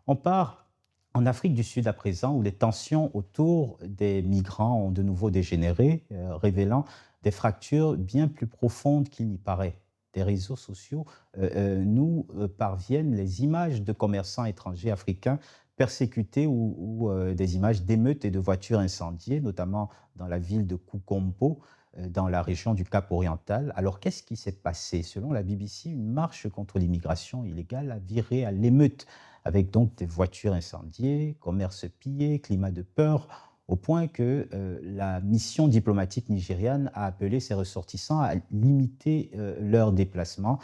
On part en Afrique du Sud à présent, où les tensions autour des migrants ont de nouveau dégénéré, révélant des fractures bien plus profondes qu'il n'y paraît. Des réseaux sociaux nous parviennent les images de commerçants étrangers africains persécutés ou des images d'émeutes et de voitures incendiées, notamment dans la ville de Kukombo, dans la région du Cap oriental. Alors, qu'est-ce qui s'est passé? Selon la BBC, une marche contre l'immigration illégale a viré à l'émeute, avec donc des voitures incendiées, commerces pillés, climat de peur, au point que la mission diplomatique nigériane a appelé ses ressortissants à limiter leurs déplacements.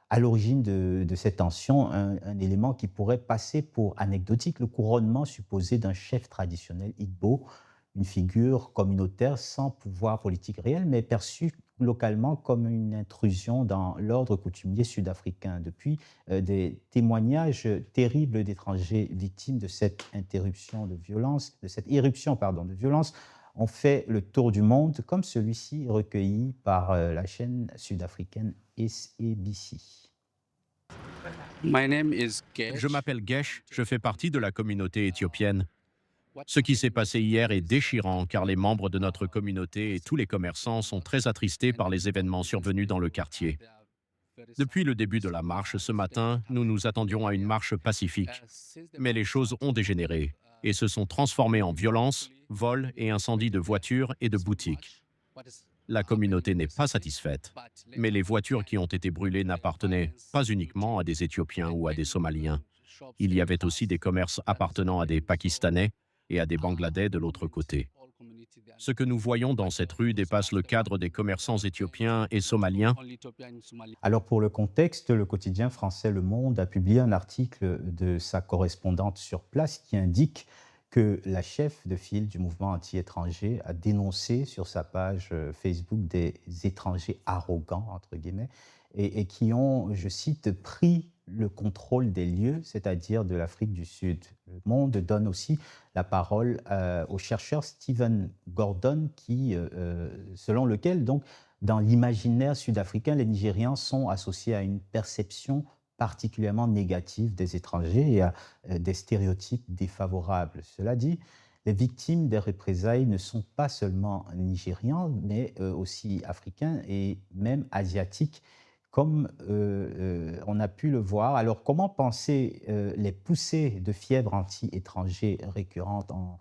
À l'origine de cette tension, un élément qui pourrait passer pour anecdotique, le couronnement supposé d'un chef traditionnel Igbo, une figure communautaire sans pouvoir politique réel, mais perçue localement comme une intrusion dans l'ordre coutumier sud-africain. Depuis, des témoignages terribles d'étrangers victimes de cette interruption de violence, de cette éruption pardon, de violence, ont fait le tour du monde, comme celui-ci recueilli par la chaîne sud-africaine SABC. My name is Je Gesh. m'appelle Gesh, je fais partie de la communauté éthiopienne. Ce qui s'est passé hier est déchirant car les membres de notre communauté et tous les commerçants sont très attristés par les événements survenus dans le quartier. Depuis le début de la marche ce matin, nous nous attendions à une marche pacifique, mais les choses ont dégénéré et se sont transformées en violence, vols et incendies de voitures et de boutiques. La communauté n'est pas satisfaite, mais les voitures qui ont été brûlées n'appartenaient pas uniquement à des Éthiopiens ou à des Somaliens. Il y avait aussi des commerces appartenant à des Pakistanais et à des Bangladais de l'autre côté. Ce que nous voyons dans cette rue dépasse le cadre des commerçants éthiopiens et somaliens. Alors pour le contexte, le quotidien français Le Monde a publié un article de sa correspondante sur place qui indique que la chef de file du mouvement anti-étranger a dénoncé sur sa page Facebook des étrangers arrogants, entre guillemets, et qui ont, je cite, pris le contrôle des lieux, c'est-à-dire de l'Afrique du Sud. Le Monde donne aussi la parole au chercheur Stephen Gordon, selon lequel donc dans l'imaginaire sud-africain, les Nigérians sont associés à une perception particulièrement négative des étrangers et à des stéréotypes défavorables. Cela dit, les victimes des représailles ne sont pas seulement nigérians, mais aussi africains et même asiatiques, comme on a pu le voir. Alors, comment penser les poussées de fièvre anti-étrangers récurrentes en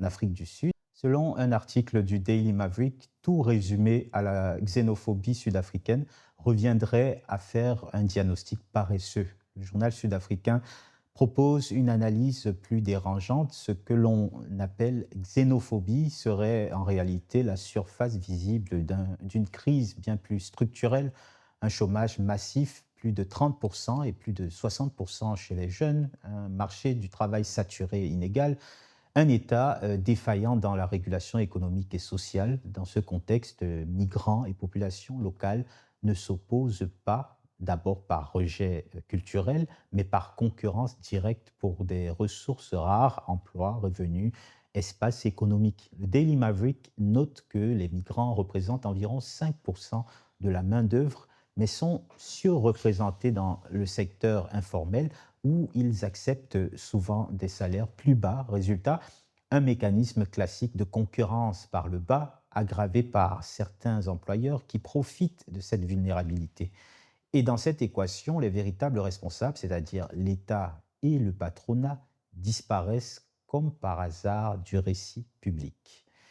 Afrique du Sud? Selon un article du Daily Maverick, tout résumé à la xénophobie sud-africaine reviendrait à faire un diagnostic paresseux. Le journal sud-africain propose une analyse plus dérangeante. Ce que l'on appelle xénophobie serait en réalité la surface visible d'une crise bien plus structurelle, un chômage massif, plus de 30% et plus de 60% chez les jeunes, un marché du travail saturé et inégal, un État défaillant dans la régulation économique et sociale. Dans ce contexte, migrants et populations locales ne s'opposent pas, d'abord par rejet culturel, mais par concurrence directe pour des ressources rares, emplois, revenus, espace économique. Le Daily Maverick note que les migrants représentent environ 5% de la main-d'œuvre, mais sont surreprésentés dans le secteur informel où ils acceptent souvent des salaires plus bas. Résultat, un mécanisme classique de concurrence par le bas, aggravé par certains employeurs qui profitent de cette vulnérabilité. Et dans cette équation, les véritables responsables, c'est-à-dire l'État et le patronat, disparaissent comme par hasard du récit public.